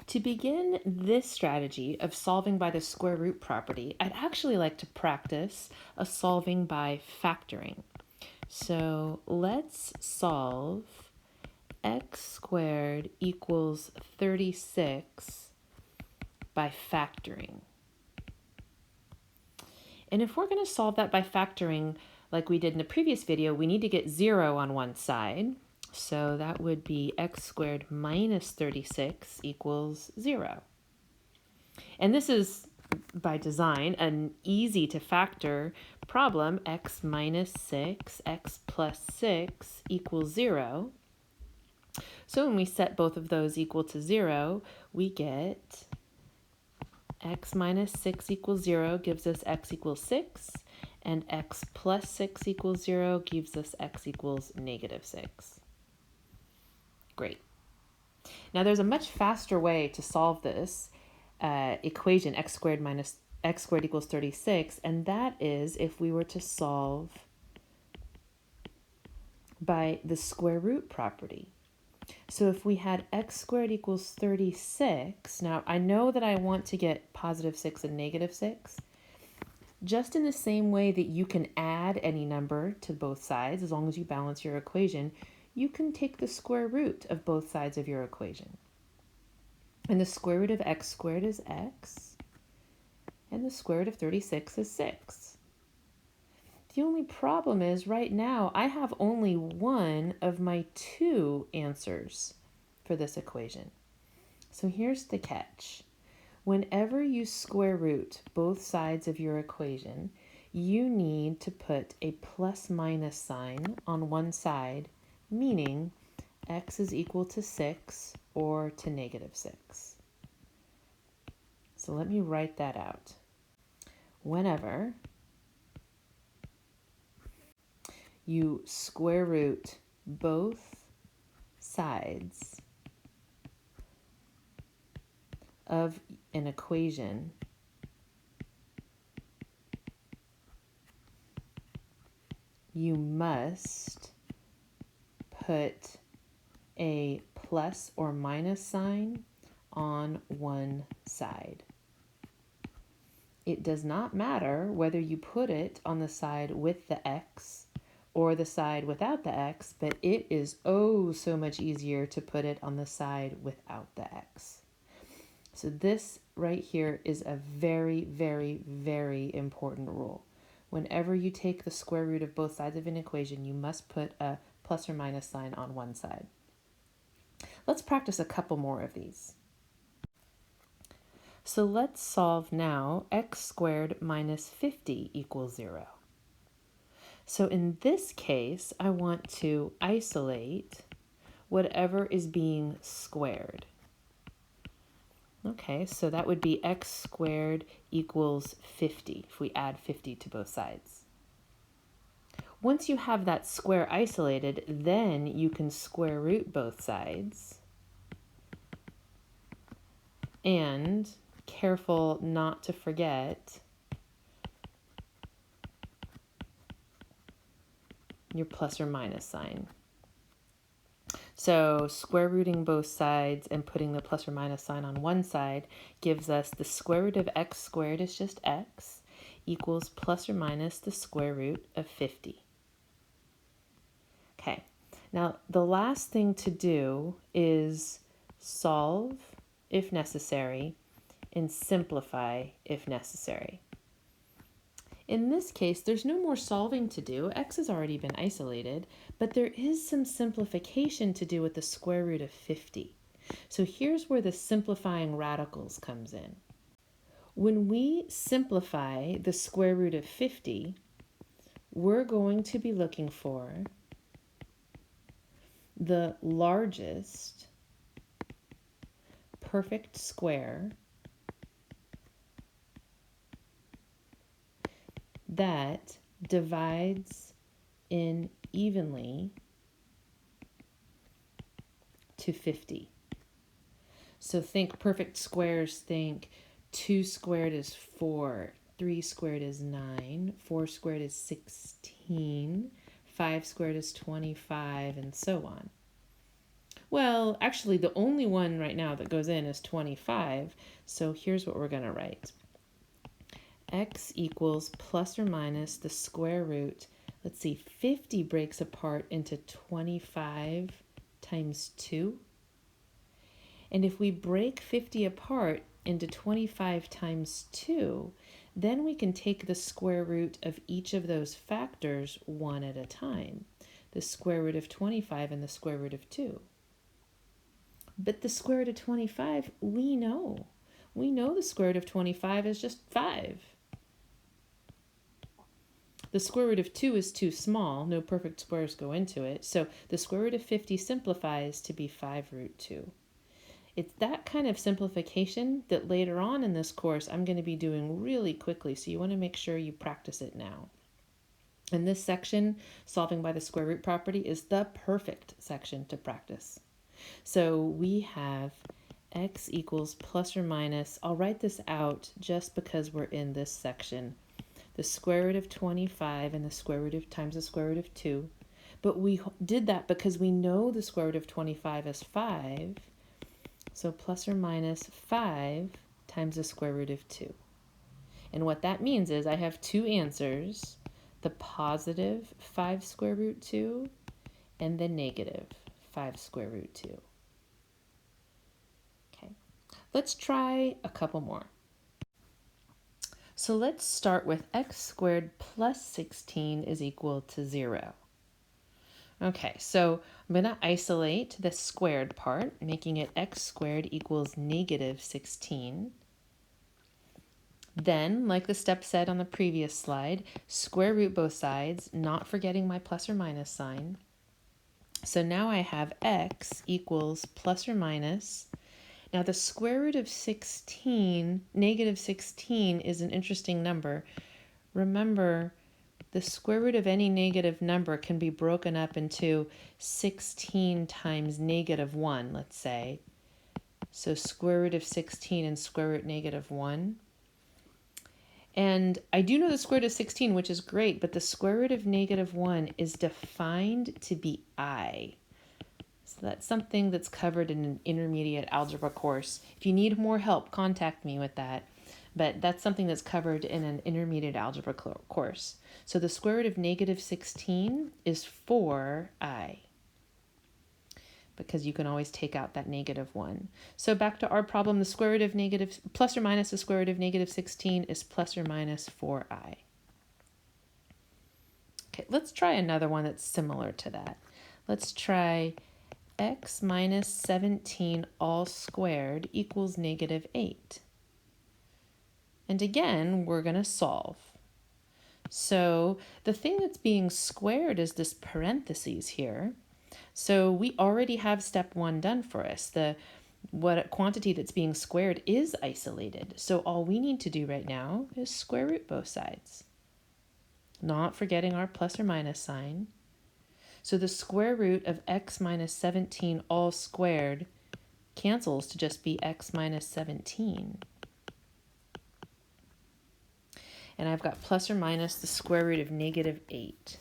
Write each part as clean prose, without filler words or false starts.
To begin this strategy of solving by the square root property, I'd actually like to practice a solving by factoring. So let's solve x squared equals 36 by factoring. And if we're going to solve that by factoring like we did in the previous video, we need to get 0 on one side. So that would be x squared minus 36 equals 0. And this is, by design, an easy to factor problem. X minus 6, x plus 6 equals 0. So when we set both of those equal to 0, we get x minus 6 equals 0 gives us x equals 6, and x plus 6 equals 0 gives us x equals negative 6. Great. Now there's a much faster way to solve this equation, x squared equals 36, and that is if we were to solve by the square root property. So if we had x squared equals 36, now I know that I want to get positive 6 and negative 6, just in the same way that you can add any number to both sides, as long as you balance your equation, you can take the square root of both sides of your equation. And the square root of x squared is x, and the square root of 36 is 6. The only problem is right now I have only one of my two answers for this equation. So here's the catch. Whenever you square root both sides of your equation, you need to put a plus minus sign on one side, meaning x is equal to 6 or to negative 6. So let me write that out. Whenever you square root both sides of an equation, you must put a plus or minus sign on one side. It does not matter whether you put it on the side with the x or the side without the x, but it is oh so much easier to put it on the side without the x. So this right here is a very, very, very important rule. Whenever you take the square root of both sides of an equation, you must put a plus or minus sign on one side. Let's practice a couple more of these. So let's solve now x squared minus 50 equals 0. So in this case, I want to isolate whatever is being squared. Okay, so that would be x squared equals 50 if we add 50 to both sides. Once you have that square isolated, then you can square root both sides. And careful not to forget your plus or minus sign. So square rooting both sides and putting the plus or minus sign on one side gives us the square root of x squared is just x equals plus or minus the square root of 50. Okay, now the last thing to do is solve if necessary and simplify if necessary. In this case, there's no more solving to do. X has already been isolated, but there is some simplification to do with the square root of 50. So here's where the simplifying radicals comes in. When we simplify the square root of 50, we're going to be looking for the largest perfect square that divides in evenly to 50. So think perfect squares, think 2 squared is 4, 3 squared is 9, 4 squared is 16, 5 squared is 25, and so on. Well, actually, the only one right now that goes in is 25. So here's what we're going to write. X equals plus or minus the square root. Let's see, 50 breaks apart into 25 times 2. And if we break 50 apart into 25 times 2, then we can take the square root of each of those factors one at a time. The square root of 25 and the square root of 2. But the square root of 25, we know. We know the square root of 25 is just 5. The square root of 2 is too small. No perfect squares go into it. So the square root of 50 simplifies to be 5 root 2. It's that kind of simplification that later on in this course I'm going to be doing really quickly, so you want to make sure you practice it now. And this section, solving by the square root property, is the perfect section to practice. So we have x equals plus or minus, I'll write this out just because we're in this section, the square root of 25 and the square root of times the square root of 2. But we did that because we know the square root of 25 is 5. So plus or minus 5 times the square root of 2. And what that means is I have two answers, the positive 5 square root 2 and the negative 5 square root 2. Okay, let's try a couple more. So let's start with x squared plus 16 is equal to 0. Okay, so I'm going to isolate the squared part, making it x squared equals negative 16. Then, like the step said on the previous slide, square root both sides, not forgetting my plus or minus sign. So now I have x equals plus or minus. Now the square root of 16, negative 16, is an interesting number. Remember, the square root of any negative number can be broken up into 16 times negative 1, let's say. So square root of 16 and square root negative 1. And I do know the square root of 16, which is great, but the square root of negative 1 is defined to be I. So that's something that's covered in an intermediate algebra course. If you need more help, contact me with that. But that's something that's covered in an intermediate algebra course. So the square root of negative 16 is 4i, because you can always take out that negative 1. So back to our problem, the square root of negative, plus or minus the square root of negative 16 is plus or minus 4i. Okay, let's try another one that's similar to that. Let's try x minus 17 all squared equals negative 8. And again, we're going to solve. So the thing that's being squared is this parentheses here. So we already have step 1 done for us. What quantity that's being squared is isolated. So all we need to do right now is square root both sides, not forgetting our plus or minus sign. So the square root of x minus 17 all squared cancels to just be x minus 17. And I've got plus or minus the square root of negative 8.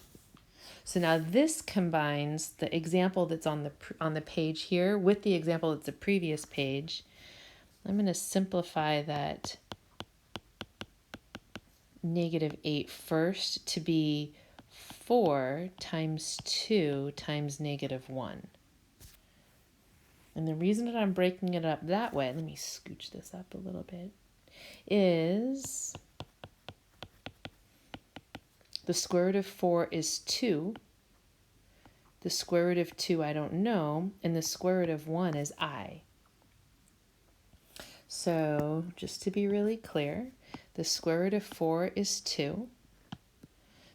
So now this combines the example that's on the page here with the example that's the previous page. I'm going to simplify that negative 8 first to be 4 times 2 times negative 1. And the reason that I'm breaking it up that way, let me scooch this up a little bit, is the square root of 4 is 2. The square root of 2 I don't know, and the square root of 1 is I. So just to be really clear, the square root of 4 is 2.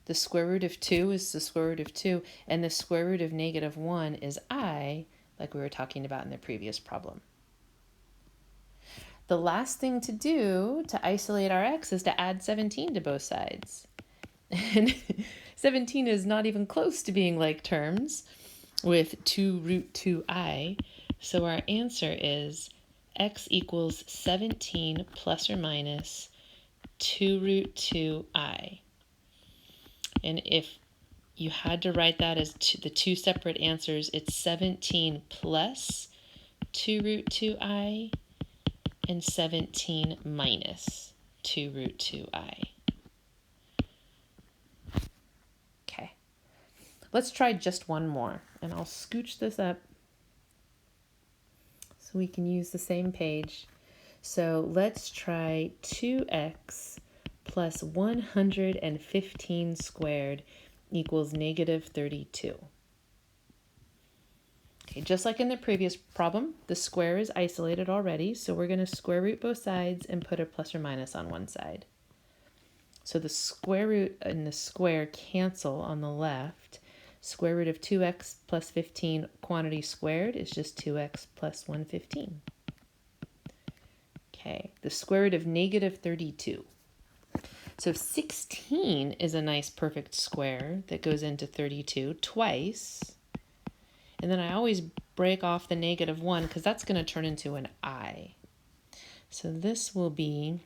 The square root of 2 is the square root of 2, and the square root of negative 1 is I, like we were talking about in the previous problem. The last thing to do to isolate our x is to add 17 to both sides. And 17 is not even close to being like terms with 2 root 2i. So our answer is x equals 17 plus or minus 2 root 2i. And if you had to write that as the two separate answers. It's 17 plus 2 root 2i and 17 minus 2 root 2i. Okay, let's try just one more, and I'll scooch this up so we can use the same page. So let's try 2x plus 115 squared equals negative 32. Okay, just like in the previous problem, the square is isolated already, so we're going to square root both sides and put a plus or minus on one side. So the square root and the square cancel on the left. Square root of 2x plus 15 quantity squared is just 2x plus 115. Okay, the square root of negative 32. So 16 is a nice perfect square that goes into 32 twice. And then I always break off the negative 1 because that's going to turn into an I. So this will be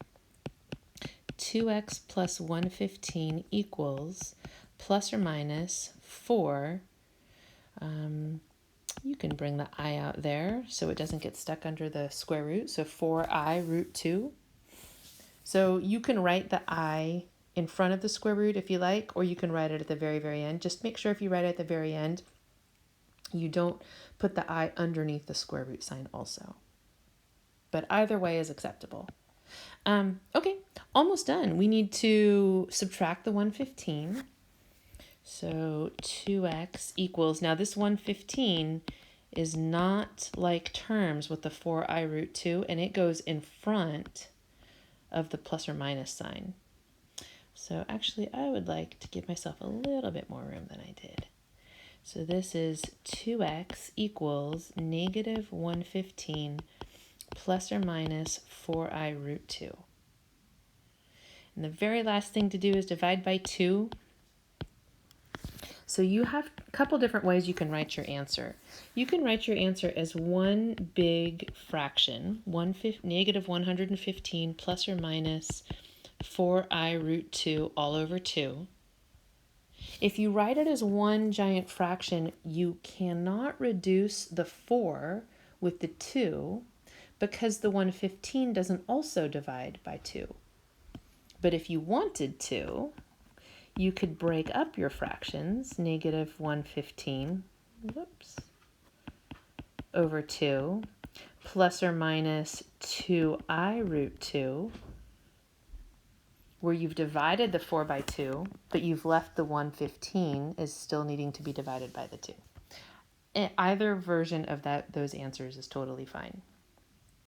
2x plus 115 equals plus or minus 4. You can bring the I out there so it doesn't get stuck under the square root. So 4i root 2. So you can write the I in front of the square root if you like, or you can write it at the very, very end. Just make sure if you write it at the very end, you don't put the I underneath the square root sign also. But either way is acceptable. Okay, almost done. We need to subtract the 115. So 2x equals, now this 115 is not like terms with the 4i root 2, and it goes in front of the plus or minus sign. So actually I would like to give myself a little bit more room than I did. So this is 2x equals negative 115 plus or minus 4i root 2. And the very last thing to do is divide by 2. So you have a couple different ways you can write your answer. You can write your answer as one big fraction, negative 115 plus or minus 4i root 2 all over 2. If you write it as one giant fraction, you cannot reduce the 4 with the 2 because the 115 doesn't also divide by 2. But if you wanted to, you could break up your fractions, negative 115, over 2, plus or minus 2i root 2, where you've divided the 4 by 2, but you've left the 115 is still needing to be divided by the 2. Either version of those answers is totally fine.